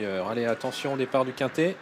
Allez, attention au départ du quintet.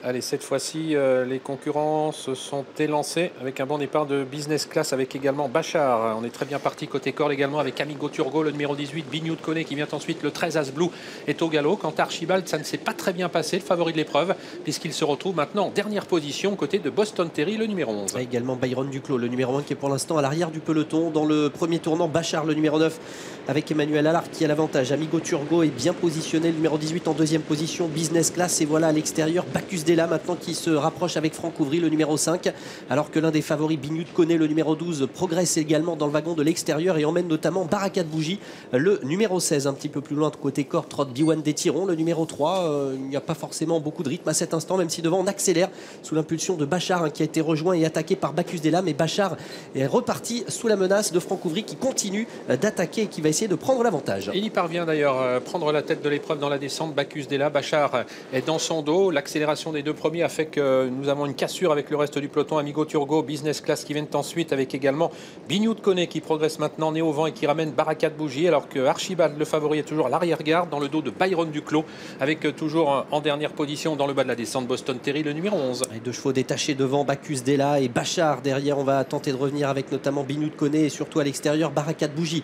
Allez, cette fois-ci, les concurrents se sont élancés avec un bon départ de business class avec également Bachar. On est très bien parti côté corde également avec Amigo Turgo, le numéro 18, Bignou de Koné qui vient ensuite, le 13 As Blue est au galop. Quant à Archibald, ça ne s'est pas très bien passé, le favori de l'épreuve, puisqu'il se retrouve maintenant en dernière position côté de Boston Terry, le numéro 11. Et également Byron Duclos, le numéro 1 qui est pour l'instant à l'arrière du peloton. Dans le premier tournant, Bachar, le numéro 9, avec Emmanuel Allard qui a l'avantage. Amigo Turgo est bien positionné, le numéro 18 en deuxième position, business class. Et voilà à l'extérieur, Bacchus Della maintenant qui se rapproche avec Franck Ouvry, le numéro 5, alors que l'un des favoris, Bignou de Koné, le numéro 12, progresse également dans le wagon de l'extérieur et emmène notamment Barakat Bougie, le numéro 16, un petit peu plus loin de côté corde, trotte Diwan des Tirons, le numéro 3. Il n'y a pas forcément beaucoup de rythme à cet instant, même si devant on accélère sous l'impulsion de Bachar, qui a été rejoint et attaqué par Bacchus Della, mais Bachar est reparti sous la menace de Franck Ouvry qui continue d'attaquer et qui va essayer de prendre l'avantage. Il y parvient d'ailleurs à prendre la tête de l'épreuve dans la descente. Bacchus Della, Bachar est dans son dos, l'accélération des deux premiers a fait que nous avons une cassure avec le reste du peloton. Amigo Turgo, business class qui viennent ensuite avec également Bignou de Koné qui progresse maintenant né au vent et qui ramène Barakat Bougie, alors que Archibald, le favori, est toujours à l'arrière-garde dans le dos de Byron Duclos, avec toujours en dernière position dans le bas de la descente Boston Terry, le numéro 11. Et deux chevaux détachés devant, Bacchus Della et Bachar derrière. On va tenter de revenir avec notamment Bignou de Koné et surtout à l'extérieur Barakat Bougie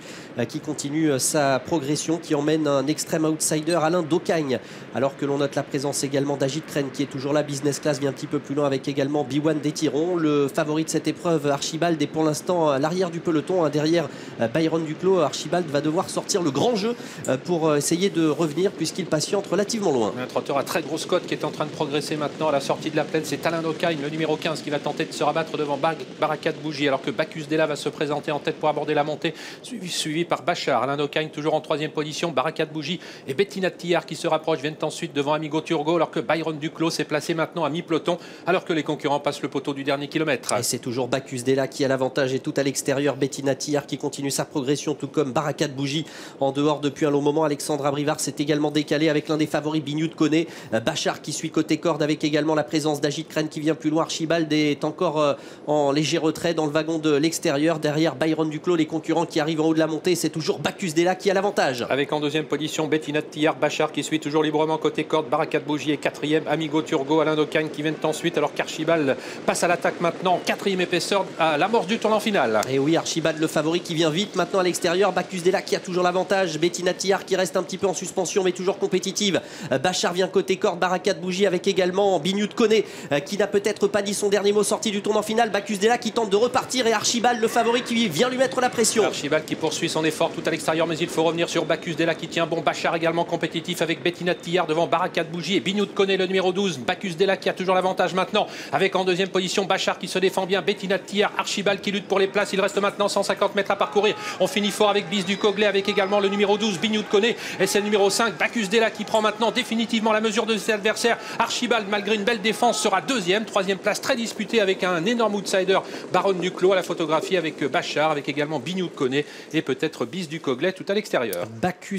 qui continue sa progression, qui emmène un extrême outsider, Alain Daucagne, alors que l'on note la présence également d'Agit Crène qui est toujours là. Business class vient un petit peu plus loin avec également Biwan des Tirons. Le favori de cette épreuve, Archibald, est pour l'instant à l'arrière du peloton, derrière Byron Duclos. Archibald va devoir sortir le grand jeu pour essayer de revenir puisqu'il patiente relativement loin. Un trotteur à très grosse cote qui est en train de progresser maintenant à la sortie de la plaine, c'est Alain Daucagne, le numéro 15, qui va tenter de se rabattre devant Barakat Bougie, alors que Bacchus Della va se présenter en tête pour aborder la montée, suivi par Bachar. Alain Daucagne toujours en troisième position, Barakat Bougie et Bettina Tillard qui se rapprochent, viennent ensuite devant Amigo Turgo, alors que Byron Duclos s'est placé maintenant à mi-peloton, alors que les concurrents passent le poteau du dernier kilomètre. Et c'est toujours Bacchus Della qui a l'avantage et tout à l'extérieur, Bettina Tillard qui continue sa progression, tout comme Barakat Bougie en dehors depuis un long moment. Alexandra Brivard s'est également décalé avec l'un des favoris, Bignou de Koné. Bachar qui suit côté corde avec également la présence d'Agit Crène qui vient plus loin. Archibald est encore en léger retrait dans le wagon de l'extérieur. Derrière Byron Duclos, les concurrents qui arrivent en haut de la montée, c'est toujours Bacchus Della qui a l'avantage. Avec en deuxième position Bettina Tillard, Bachar qui suit toujours librement côté corde, Barakat Bougie est quatrième, Amigo Turgo, Alain Daucagne qui viennent ensuite, alors qu'Archibald passe à l'attaque maintenant, quatrième épaisseur à l'amorce du tournant final. Et oui, Archibald le favori qui vient vite maintenant à l'extérieur, Bacchus Della qui a toujours l'avantage, Bettina Tillard qui reste un petit peu en suspension mais toujours compétitive. Bachar vient côté corde, Barakat Bougie avec également Bignou de Koné qui n'a peut-être pas dit son dernier mot sorti du tournant final. Bacchus Della qui tente de repartir et Archibald le favori qui vient lui mettre la pression. Archibald qui poursuit son effort tout à l'extérieur, mais il faut revenir sur Bacchus Della qui tient bon. Bachar également compétitif avec Bettina Tillard devant Barakat Bougie et Bignou de Koné, le numéro 12. Bacchus Della qui a toujours l'avantage maintenant avec en deuxième position Bachar qui se défend bien, Bettina Tillard, Archibald qui lutte pour les places. Il reste maintenant 150 mètres à parcourir. On finit fort avec Bis du Coglet avec également le numéro 12 Bignou de Koné et c'est le numéro 5 Bacchus Della qui prend maintenant définitivement la mesure de ses adversaires. Archibald, malgré une belle défense, sera deuxième. Troisième place très disputée avec un énorme outsider, Baron Duclos, à la photographie avec Bachar, avec également Bignou de Koné et peut-être Bis du Coglet tout à l'extérieur. Bacchus